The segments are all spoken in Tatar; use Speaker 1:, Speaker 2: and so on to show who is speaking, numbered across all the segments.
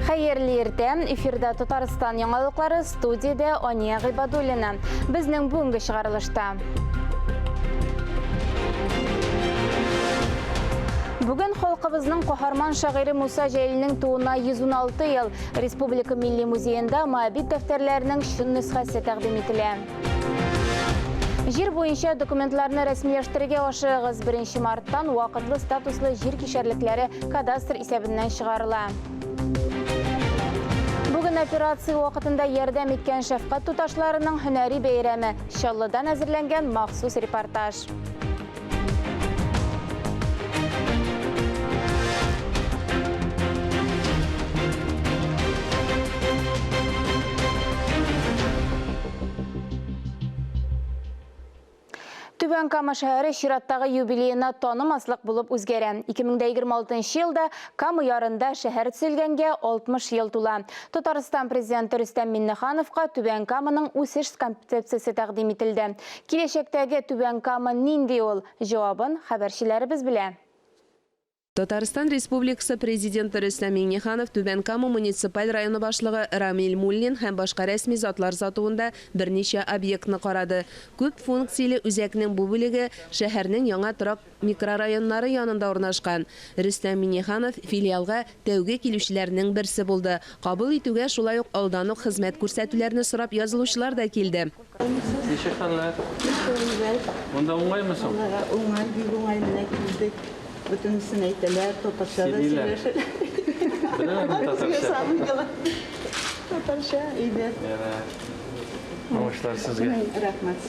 Speaker 1: Hayırlı ertem, efirde Tataristan yangalıkları studiyada Aniya Gıybadulina. Bizning bugungi çıkarılışta. Bugün xalqımızın qaharman şairi Musa Celil'nin tuğuna 116 yıl Respublika Milli Muzeyinde mabit defterlerinin şun nüshası təqdim etildi. Жер бойынша документларны рәсмиләштерергә ашыгыз 1 марттан вакытлы статуслы жер кишәрлекләре кадастр исәбеннән чыгарыла. Бүген операция вакытында ярдәм иткән шәфкать туташларының һөнәри бәйрәме Чаллыдан әзерләнгән махсус репортаж. Түбән Кама шәһәре чираттагы юбилейына танымаслык булып үзгәрә. 2026 елда Кама ярында шәһәр төзелгәнгә 60 ел тула. Татарстан президенты Рөстәм Миңнехановка Түбән Каманың үсеш концепциясе тәкъдим ителде. Киләчәктәге Түбән Кама нинди ул? Җавабын хәбәрчеләребез белә.
Speaker 2: Татарстан Республикасы президенты Рөстәм Миңнеханов Түбән Кама муниципаль районы башлыгы Рамил Муллин һәм башка рәсми затлар сатуында берничә объектны карады. Күп функцияле үзәкнең бу бүлеге шәһәрнең яңа торак микрорайоннары янында урнашкан. Рөстәм Миңнеханов филиалга тәүге килүчеләрнең берсе булды. Кабул итүгә шулай ук алдан ук хезмәт күрсәтүләрне сорап язылучылар да килде.
Speaker 3: Bütün sineyteler, topaşlar,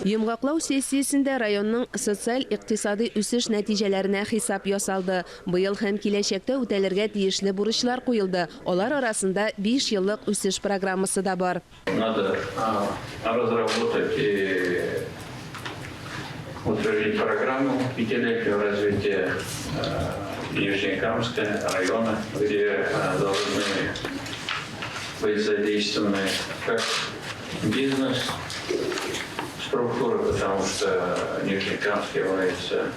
Speaker 2: Йомгаклау сессиясендә районның социаль-икътисади үсеш нәтиҗәләренә хисап ясалды. Быел һәм киләчәктә үтәлергә тиешле бурычлар куелды. Алар арасында 5 еллык үсеш программасы да бар.
Speaker 4: Надо разработать и утвердить программу пятилетнего развития Нижнекамского района, где должны быть задействованы как бизнес, структуры, потому что Нижнекамск является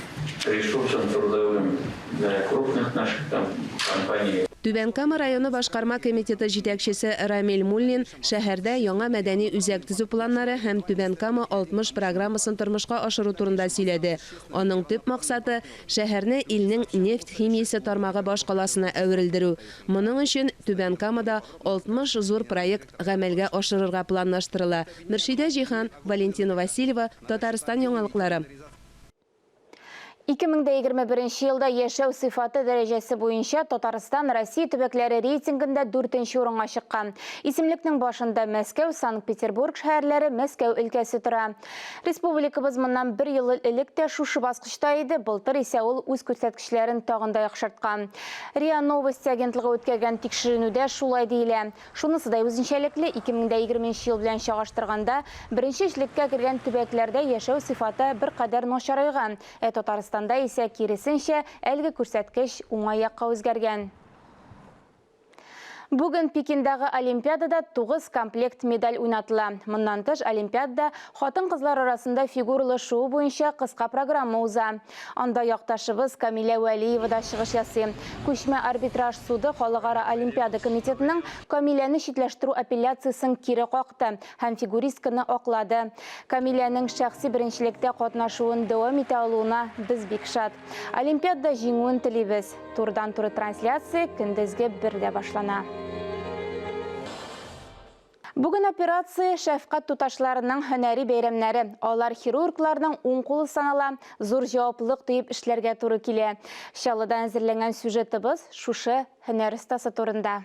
Speaker 4: ресурсом трудовым для крупных наших компаний.
Speaker 2: Түбән Кама районы башкарма комитеты җитәкчесе Рамил Муллин шәһәрдә яңа мәдәни үзәк төзү планнары һәм Түбән Кама 60 программасын тормышка ашыру турында сөйләде. Аның төп максаты шәһәрне илнең нефть химиясе тармагы башкаласына әверелдерү. Моның өчен Түбән Камада 60 зур проект гамәлгә ашырырга планлаштырыла. Мөршидә Җихан, Валентина Васильева, Татарстан яңалыклары.
Speaker 1: 2021 елда яшәү сыйфаты дәрәҗәсе буенча Татарстан Россия төбәкләре рейтингында 4нче урынга чыккан. Исемлекнең башында Мәскәү, Санкт-Петербург шәһәрләре, Мәскәү өлкәсе тора. Республикабыз моннан 1 ел элек тә шушы баскычта иде, былтыр исә ул үз күрсәткечләрен тагын да яхшырткан. РИА Новости агентлыгы үткәргән тикшеренүдә шулай диелә. Шунысы да үзенчәлекле 2020 ел белән чагыштырганда беренче эшлеккә кергән төбәкләрдә яшәү сыйфаты бер кадәр начарайган. Татарстан исә киресенчә әлеге күрсәткеч уңай якка үзгәргән. Бүген Пекиндагы Олимпиадада 9 комплект медаль уйнатыла. Моннан тыш Олимпиадада хатын-кызлар арасында фигуралы шоу буенча кыска программа уза. Анда якташыбыз Камилә Вәлиева да чыгыш ясый. Күчмә арбитраж суды Халыкара Олимпиада комитетының Камиләне читләштерү апелляциясын кире какты һәм фигуристканы аклады. Камиләнең шәхси беренчелектә катнашуын дәвам итә алуына без бик шат. Олимпиадада җиңүен телибез. Турдан-туры трансляция көндезге 1дә башлана. Бүген операция шәфкать туташларының һөнәри бәйрәмнәре. Алар хирургларның уң кулы санала, зур җаваплылык тиеп эшләргә туры килә. Чаллыдан әзерләнгән сюжетыбыз шушы һөнәр остасы турында.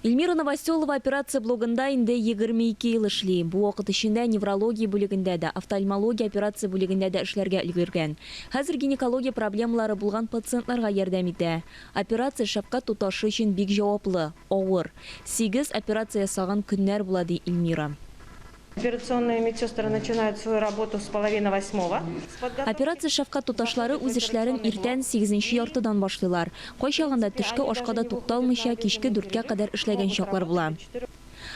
Speaker 5: Эльмира Новоселова операция блогында инде 22 ел эшли. Бу вакыт эчендә неврология бүлегендә дә, офтальмология операция бүлегендә дә эшләргә өлгергән. Хәзер гинекология проблемалары булган пациентларга ярдәм итә. Операция шәфкать туташы өчен бик җаваплы, авыр. 8 операция ясаган көннәр була ди Эльмира.
Speaker 6: Операционные медсестры начинают свою работу с 7:30.
Speaker 5: Операция шәфкать туташлары үз эшләрен иртән 8нче яртыдан башлыйлар. Кайчагында төшке ашка да тукталмыйча кичке 4кә кадәр эшләгән чаклар була.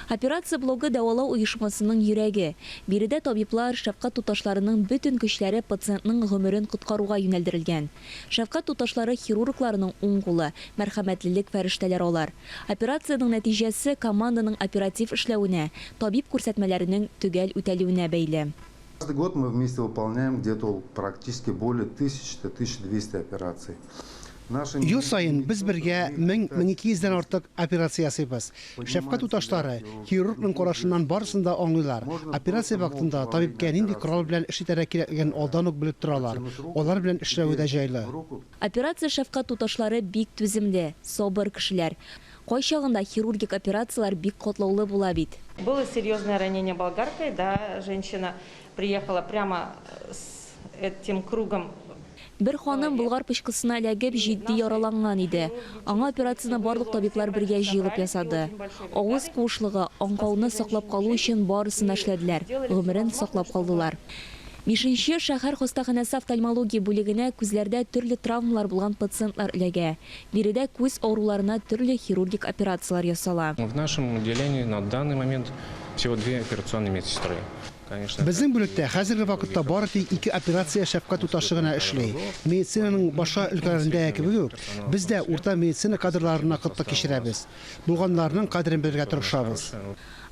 Speaker 5: Операция блогы дәвалау оешмасының йөрәге. Биредә табиблар шәфкать туташларының бөтен көчләре пациентның гомерен коткаруга юнәлдерелгән. Шәфкать туташлары хирургларның уң кулы, мәрхәмәтлелек фәрештәләр алар. Операциянең нәтиҗәсе команданың оператив эшләвенә, табиб күрсәтмәләренең төгәл үтәлүенә бәйле.
Speaker 7: Каждый год мы вместе выполняем где-то практически более 1000-1200 операций.
Speaker 8: Ел сайын біз бірге 1000-1200-ден артық операция ясыйбыз. Шәфкать туташлары хирургның карашыннан барысында аңлыйлар. Операция вакытында табибкә нинди корал белән эш итәргә кирәклеген алдан ук белеп торалар. Алар белән эшләү дә җайлы.
Speaker 5: Операция шәфкать туташлары бик түземле, собыр кешеләр. Кайчагында хирургик операциялар бик катлаулы була бит.
Speaker 6: Было серьезное ранение болгаркой, да, женщина приехала прямо с этим кругом.
Speaker 5: Бер ханым булгар пычкысына эләгеп җитди яраланган иде. Аңа операцияны барлык табиблар бергә җыелып ясады. Авыз куышлыгы, аңкауны саклап калу өчен барысын эшләделәр. Гомерен саклап калдылар. 5-нче шәһәр хастаханәсе офтальмология бүлегенә күзләрдә төрле травмалар булган пациентлар эләгә. Биредә күз авыруларына төрле хирургик операциялар ясала.
Speaker 9: В нашем отделении на данный момент всего 2 операционные медсестры.
Speaker 8: Безнең бүлектә хәзерге вакытта бары тик 2 операция шәфкать туташы гына эшли. Медицинаның башка өлкәләрендә кебек үк, без дә урта медицина кадрларына кытлык кичерәбез. Булганнарның кадерен белергә тырышабыз.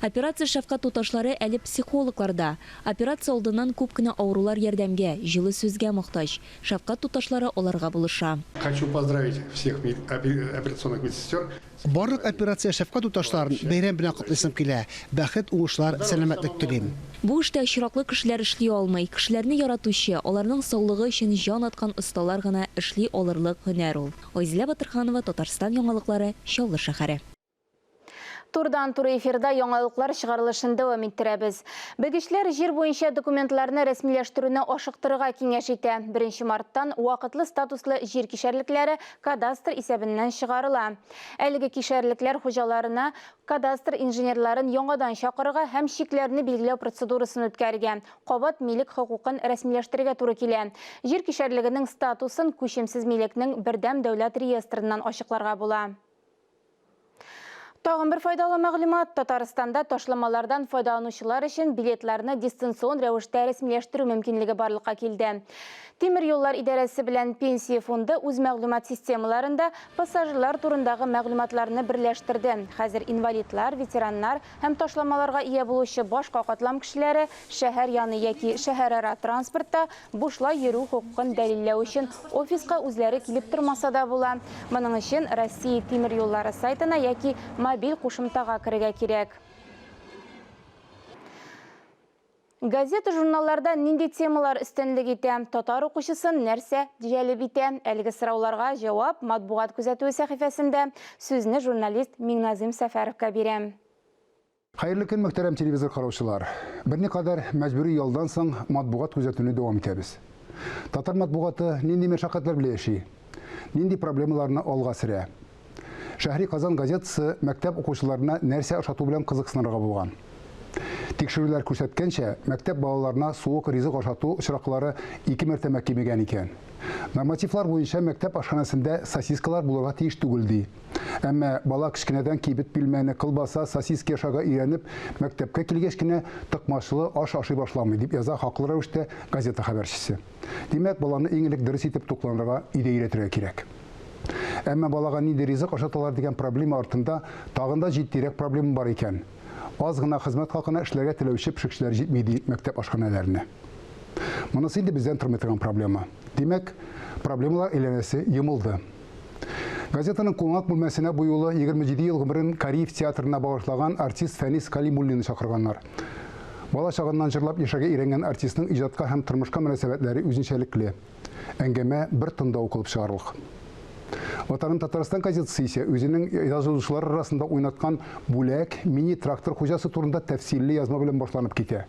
Speaker 5: Операция шәфкать туташлары әле психологларда. Операция алдыннан күп кенә авырулар ярдәмгә, җылы сүзгә мохтаҗ. Шәфкать туташлары аларга булыша.
Speaker 10: Хочу поздравить всех операционных медсестер.
Speaker 8: Барлык операция шәфкать туташларын бәйрәм белән котлыйсым килә. Бәхет, уңышлар, сәламәтлек телим.
Speaker 5: Бу эштә очраклы кешеләр эшли алмый. Кешеләрне яратучы, аларның саулыгы өчен җан аткан осталар гына эшли алырлык һөнәр ул. Айзилә Батырханова, Татарстан яңалыклары, Чаллы шәһәре.
Speaker 1: Турдан туры эфирда яңалыклар чыгарылышын дәвам иттерәбез. Белгечләр җир буенча документларны рәсмиләштерүне ашыктырырга киңәш итә. 1 марттан вакытлы статуслы җир кишәрлекләре кадастр исәбеннән чыгарыла. Әлеге кишәрлекләр хуҗаларына кадастр инженерларын яңадан чакырырга һәм шикләрне билгеләү процедурасын үткәргән. Кабат милек хокукын рәсмиләштерергә туры килә. Җир кишәрлегенең статусын күчемсез милекнең бердәм дәүләт реестрыннан ачыкларга була. Тагын бер файдалы мәгълүмат: Татарстанда ташламалардан файдаланучылар өчен билетларны дистанцион рәвештә рәсмиләштерү мөмкинлеге барлыкка килде. Тимер юллар идарәсе белән пенсия фонды үз мәгълүмат системаларында пассажирлар турындагы мәгълүматларны берләштерде. Хәзер инвалидлар, ветераннар һәм ташламаларга ия булучы башка катлам кешеләре шәһәр яны яки шәһәрара транспортта бушлай йөрү хукукын дәлилләү өчен офиска үзләре килеп тормаса да була. Моның өчен Россия тимер юллары сайтына яки мобиль кушымтага кирергә кирәк. Газета журналларда нинди темалар өстенлек итә? Татар укучысын нәрсә җәлеп итә? Әлеге сорауларга җавап матбугат күзәтүе сәхифәсендә. Сүзне журналист Миңназим Сәфәровка бирәм.
Speaker 7: Хәерле көн, мөхтәрәм телевизор караучылар. Берникадәр мәҗбүри ялдан соң матбугат күзәтүне дәвам итәбез. Татар матбугаты нинди мәшәкатьләр белән яши? Нинди проблемаларны алга сөрә? Шәһри Казан газетасы мәктәп укучыларына нәрсә ашату белән кызыксынырга булган. Тикшерүләр күрсәткәнчә, мәктәп балаларына суык ризык ашату очраклары 2 мәртәбә кимегән икән. Нормативлар буенча мәктәп ашханасында сосискалар булырга тиеш түгел ди. Әмма бала кичкенәдән кибет пилмәне, кылбаса, сосиски ашарга өйрәнеп, мәктәпкә килгәч кенә тыкмашлы аш ашый башламый дип яза хаклы рәвештә газета хәбәрчесе. Димәк, баланы иң элек дөрес итеп тукланырга идея өйрәтергә кирәк. Әмма балага нинди ризык ашаталар дигән проблема артында тагында җитдирәк проблема бар икән. Аз гына хезмәт хакына эшләргә теләүче пешекчеләр җитми ди мәктәп ашханәләренә. Монысы инде бездән тормый торган проблема. Димәк, проблемалар әйләнәсе йомылды. Газетаның куңак бүлмәсенә бу юлы 27 ел гомерен Кариев театрына багышлаган артист Фәнис Калимуллинны чакырганнар. Бала чагыннан җырлап яшәргә өйрәнгән артистның иҗатка һәм тормышка мөнәсәбәтләре үзенчәлекле. Әңгәмә бер тында укылып чыгарлык. Ватаның Татарстан газетасы исә үзенең язучылар арасында уйнаткан бүләк мини-трактор хуҗасы турында тәфсилле язма белән башланып китә.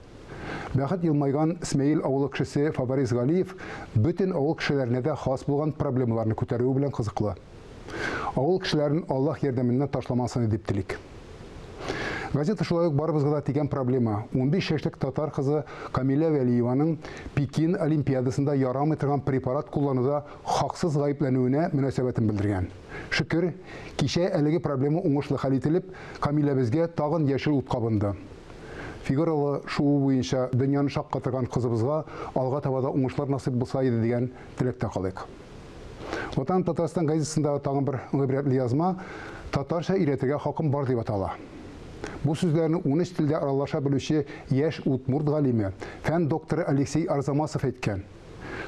Speaker 7: Бәхет елмайган Исмәил авылы кешесе Фабарис Галиев бөтен авыл кешеләренә дә хас булган проблемаларны күтәрү белән кызыклы. Авыл кешеләрен Аллаһ ярдәменнән ташламасын дип телик. Газета шулай ук барыбызга да тигән проблема. 15 яшьлек татар кызы Камиля Вәлиеваның Пекин Олимпиадасында ярамый торган препарат куллануда хаксыз гаепләнүенә мөнәсәбәтен белдергән. Шөкер, кичә әлеге проблема уңышлы хәл ителеп, Камиля безгә тагын яшел ут кабынды. Фигуралы шуу буенча дөньяны шаккатырган кызыбызга алга табада уңышлар насыйп булса иде дигән теләктә калыйк. Ватан Татарстан газетасында тагын бер гыйбрәтле язма татарча өйрәтергә хакым бар дип атала. Бу сүзләрне 13 телдә аралаша белүче яшь удмурт галиме, фән докторы Алексей Арзамасов әйткән.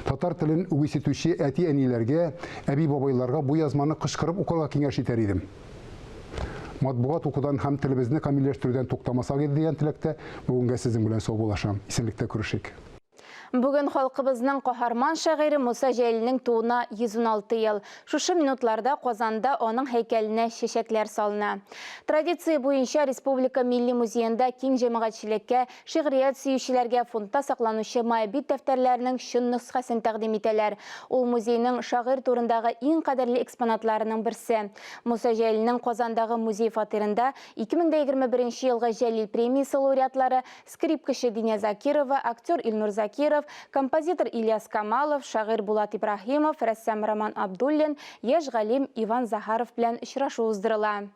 Speaker 7: Татар телен үгисетүче әти-әниләргә, әби-бабайларга бу язманы кычкырып укырга киңәш итәр идем. Матбугат укудан һәм телебезне камилләштерүдән туктамасак иде дигән теләктә бүгенгә сезнең белән сау булашам. Исәнлектә күрешик.
Speaker 1: Бүген халкыбызның каһарман шагыйре Муса Җәлилнең туына 116 ел. Шушы минутларда Казанда аның һәйкәленә чәчәкләр салына. Традиция буенча Республика Милли музеенда киң җәмәгатьчелеккә, шигърият сөючеләргә фондта сакланучы Моабит дәфтәрләренең шун нөсхәсен тәкъдим итәләр. Ул музейның шагыйрь турындагы иң кадерле экспонатларының берсе. Муса Җәлилнең Казандагы музей фатирында 2021 елгы Җәлил премиясе лауреатлары скрипкачы Диня Закирова, актер Илнур Закиров, композитор Ильяс Камалов, шагыйрь Булат Ибрахимов, рәссам Роман Абдуллин, яшь галим Иван Захаров белән очрашу уздырыла.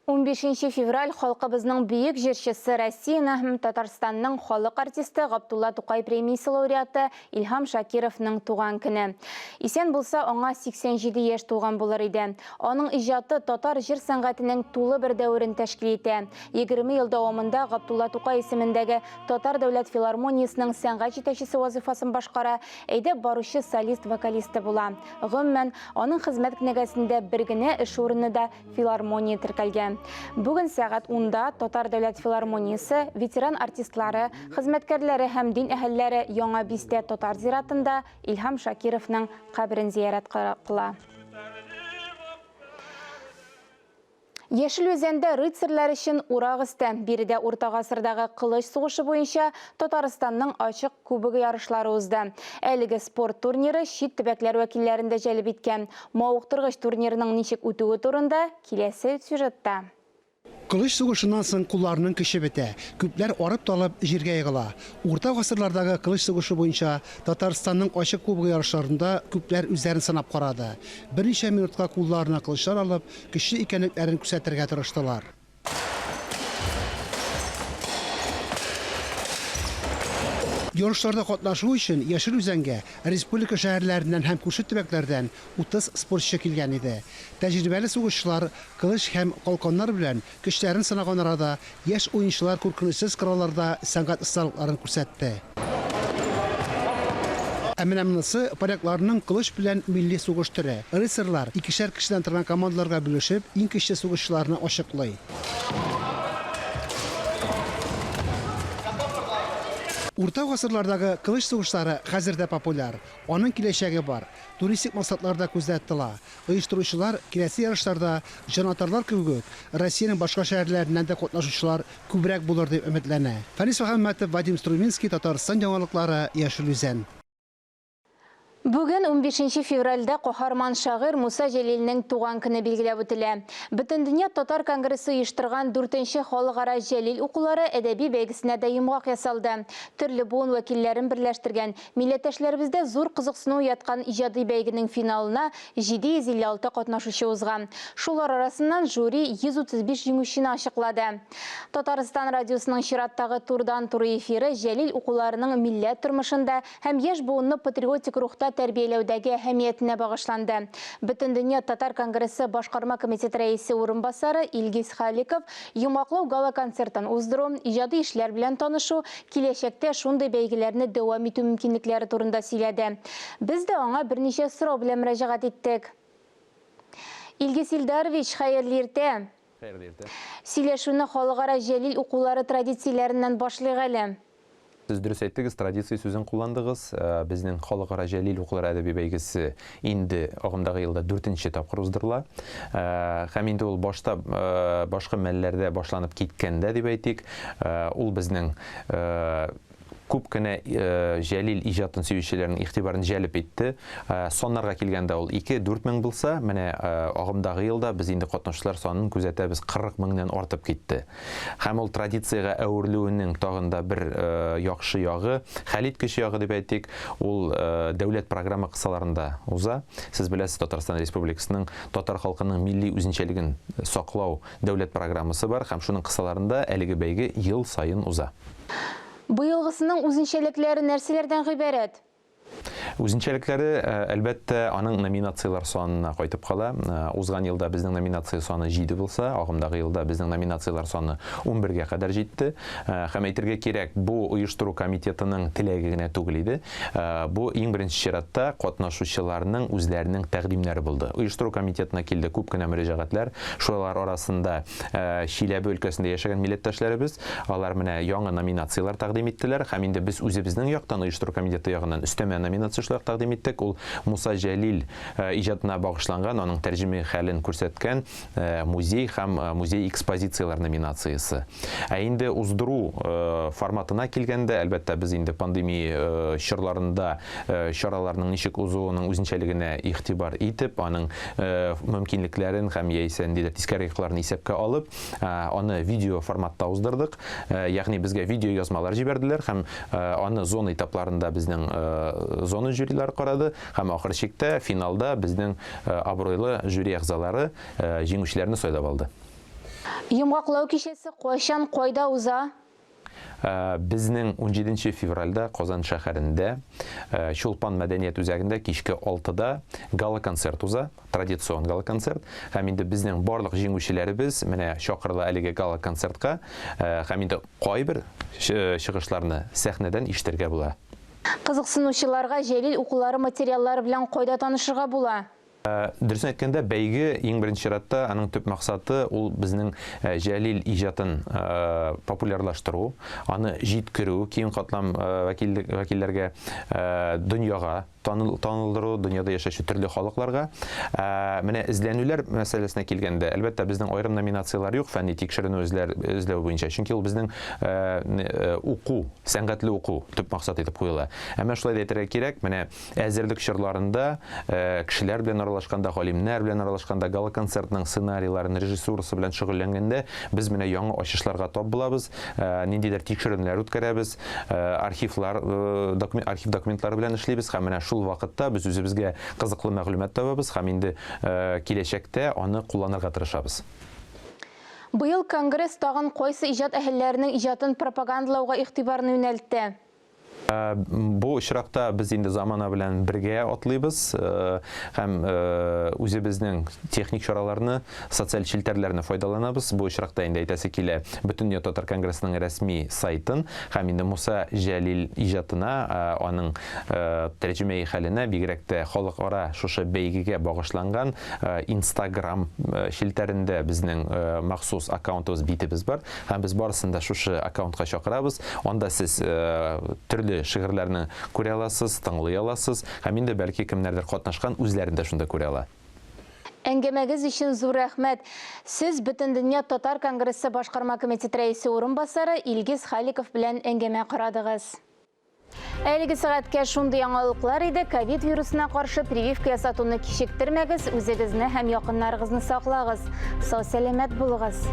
Speaker 1: 15 февраль халкыбызның бөек җырчысы Россияның һәм Татарстанның халык артисты Габдулла Тукай премиясе лауреаты Илһам Шакировның туган көне. Исән булса, аңа 87 яшь тулган булыр иде. Аның иҗаты татар җыр сәнгатенең тулы бер дәверен тәшкил итә. 20 ел дәвамында Габдулла Тукай исемендәге Татар дәүләт филармониясының сәнгать җитәкчесе вазифасын башкара, әйдәп баручы солист-вокалисты була. Гомумән, аның хезмәт кенәгәсендә бер генә эш урыны да филармония теркәлгән. Бүген сәгать 10-да Татар дәүләт филармониясе, ветеран артистлары, хезмәткәрләре һәм дин әһелләре Яңа Бистә татар зиратында Илһам Шакировның каберен зиярат кыла. Яшел Үзәндә рыцарьлар өчен урак өстә. Биредә Урта гасырдагы кылыч сугышы буенча Татарстанның ачык кубогы ярышлары узды. Әлеге спорт турниры чит төбәкләр вәкилләрен дә җәлеп иткән. Мавыктыргыч турнирының ничек үтүе турында киләсе сюжетта.
Speaker 8: Кылыч сугышыннан соң кулларының көче бетә. Күпләр арып талып җиргә егыла. Урта гасырлардагы кылыч сугышы буенча Татарстанның ачык кубогы ярышларында күпләр үзләрен санап карады. Берничә минутка кулларына кылычлар алып, көчле икәнлекләрен күрсәтергә тырыштылар. Ярышларда катнашу өчен Яшел Үзәнгә республика шәһәрләреннән һәм күрше төбәкләрдән 30 спортчы килгән иде. Тәҗрибәле сугышчылар кылыч һәм калканнар белән көчләрен сынаган арада яшь уенчылар күркенечсез коралларда сәнгать осталыкларын күрсәтте. Ә менә монысы полякларның кылыч белән милли сугыш төре. Рыцарьлар икешәр кешедән торган командаларга бүлешеп, иң көчле сугышчыларны ачыклый. Урта гасырлардагы кылыч сугышлары хәзердә популяр. Аның киләчәге бар. Туристик максатларда күздә тотыла. Оештыручылар киләсе ярышларда җанатарлар кебек Россиянең башка шәһәрләреннән дә катнашучылар күбрәк булыр дип өметләнә. Фәнис Мөхәммәтов, Вадим Струминский, Татарстан яңалыклары, Яшел Үзән.
Speaker 1: Бүген 15 февральдә каһарман шагыйрь Муса Җәлилнең туган көне билгеләп үтелә. Бөтендөнья татар конгрессы оештырган 4-нче халыкара Җәлил укулары әдәби бәйгесенә дә йомгак ясалды. Төрле буын вәкилләрен берләштергән милләттәшләребездә зур кызыксыну яткан иҗади бәйгенең финалына 756 катнашучы узган. Шулар арасыннан жюри 135 җиңүчене ачыклады. Татарстан радиосының чираттагы турдан-туры эфиры Җәлил укуларының милләт тормышында һәм яшь буынны патриотик рухта тәрбияләүдәге әһәмиятенә багышланды. Бөтендөнья татар конгрессы башкарма комитеты рәисе урынбасары Илгиз Халиков йомаклау гала концертын уздыру, иҗади эшләр белән танышу, киләчәктә шундый бәйгеләрне дәвам итү мөмкинлекләре турында сөйләде. Без дә аңа берничә сорау белән мөрәҗәгать иттек. Илгиз Илдарович, хәерле иртә. Сөйләшүне халыкара Җәлил укулары традицияләреннән башлыйк әле.
Speaker 11: Сіз дұрыс айттыңыз, традиция сөзін қолдандыңыз. Біздің халықара Җәлил укулар әдәби бәйгесе инде ағымдағы елда 4-нче тапкыр уздырыла. Һәм инде ул башта башка мәлләрдә башланып киткәндә дип әйтик. Ул безнең күп кенә Жәлил иҗатын сөючеләрнең игътибарын җәлеп итте. Соннарга килгәндә ул 2-4 мең булса, менә агымдагы елда без инде катнашучылар санын күзәтәбез 40 меңнән артып китте. Һәм ул традициягә әверелүенең тагында бер яхшы ягы, хәл иткеч ягы дип әйтик, ул дәүләт программа кысаларында уза. Сез беләсез, Татарстан Республикасының татар халкының милли үзенчәлеген саклау дәүләт программасы бар һәм шуның кысаларында әлеге бәйге ел сайын уза.
Speaker 1: Быелгысының үзенчәлекләре нәрсәләрдән гыйбарәт?
Speaker 11: Үзенчәлекләре әлбәттә аның номинациялар санына кайтып кала. Узган елда безнең номинация саны 7 булса, агымдагы елда безнең номинациялар саны 11-гә кадәр җитте. Һәм әйтергә кирәк, бу оештыру комитетының теләге генә түгел иде. Бу иң беренче чиратта катнашучыларның үзләренең тәкъдимнәре булды. Оештыру комитетына килде күп кенә мөрәҗәгатьләр. Шулар арасында Чиләбе өлкәсендә яшәгән милләттәшләребез, алар менә яңа номинациялар тәкъдим иттеләр. Һәм инде без үзебезнең яктан оештыру комитеты ягыннан өстәмә номинациялар тәкъдим иттек. Ул Муса Жәлил иҗатына багышланган, аның тәрҗемә хәлен күрсәткән музей һәм музей экспозициялар номинациясе. Инде уздыру форматына килгәндә, әлбәттә без инде пандемия чорларында чараларның ничек узуының үзенчәлегенә игътибар итеп, аның мөмкинлекләрен һәм яисә инде тискәрелекләрен исәпкә алып, аны видео форматта уздырдык. Ягъни безгә видео язмалар җибәрделәр һәм аны зона этапларында безнең зона жюрилар карады һәм ахыр чиктә финалда безнең абруйлы жюри әгъзалары җиңүчеләрне сайлап алды.
Speaker 1: Йомгаклау кичәсе кайчан, кайда уза?
Speaker 11: Безнең 17 февральдә Казан шәһәрендә Чулпан мәдәният үзәгендә кичке 6-да гала-концерт уза, традицион гала-концерт. Һәм инде безнең барлык җиңүчеләребез менә чакырыла әлеге гала-концертка һәм инде кайбер чыгышларны сәхнәдән ишетергә була.
Speaker 1: Кызыксынучыларга Жәлил укулары материаллары белән кайда танышырга була?
Speaker 11: Дөресен әйткәндә, бәйге иң беренче чиратта аның төп максаты ул безнең Жәлил иҗатын популярлаштыру, аны җиткерү, киң катлам вәкилләргә, дөньяга танылдыру, дөньяда яшәүче төрле халыкларга. Менә эзләнүләр мәсьәләсенә килгәндә, әлбәттә безнең аерым номинациялар юк, фәнни тикшеренү эзләү буенча, чөнки ул безнең уку, сәнгатьле уку төп максат итеп куела. Әмма шулай да әйтергә кирәк, менә әзерлек чорларында кешеләр белән аралашканда, галимнәр белән аралашканда, гала-концертның сценарийларын, режиссурасы белән шөгыльләнгәндә, без менә яңа ачышларга тап булабыз, ниндидер тикшеренүләр үткәрәбез, архив документлары белән эшлибез һәм менә шул вакытта без үзебезгә кызыклы мәгълүмат табабыз һәм инде киләчәктә аны кулланырга тырышабыз.
Speaker 1: Быел Конгресс тагын кайсы иҗат әһелләренең иҗатын пропагандалауга игътибарны юнәлтте?
Speaker 11: Бу очракта без инде замана белән бергә атлыйбыз һәм үзебезнең техник чараларны, социаль челтәрләрне файдаланабыз. Бу очракта инде әйтәсе килә Бөтендөнья татар конгрессының рәсми сайтын һәм инде Муса Жәлил иҗатына, аның тәрҗемә хәленә, бигрәк тә халыкара шушы бәйгегә багышланган Instagram челтәрендә безнең махсус аккаунтыбыз, битебез бар һәм без барысын да шушы аккаунтка чакырабыз. Анда сез төрле шигырьләрне күрә аласыз, тыңлый аласыз, һәм инде бәлки кемнәрдер катнашкан үзләрен дә шунда күрә ала.
Speaker 1: Әңгәмәгез өчен зур рәхмәт. Сез Бөтендөнья татар конгрессы башкарма комитет рәисе урынбасары Илгиз Халиков белән әңгәмә карадыгыз. Әлеге сәгатькә шундый яңалыклар иде. Ковид вирусына каршы прививка ясатуны кичектермәгез, үзегезне һәм якыннарыгызны саклагыз. Сау-сәламәт булыгыз.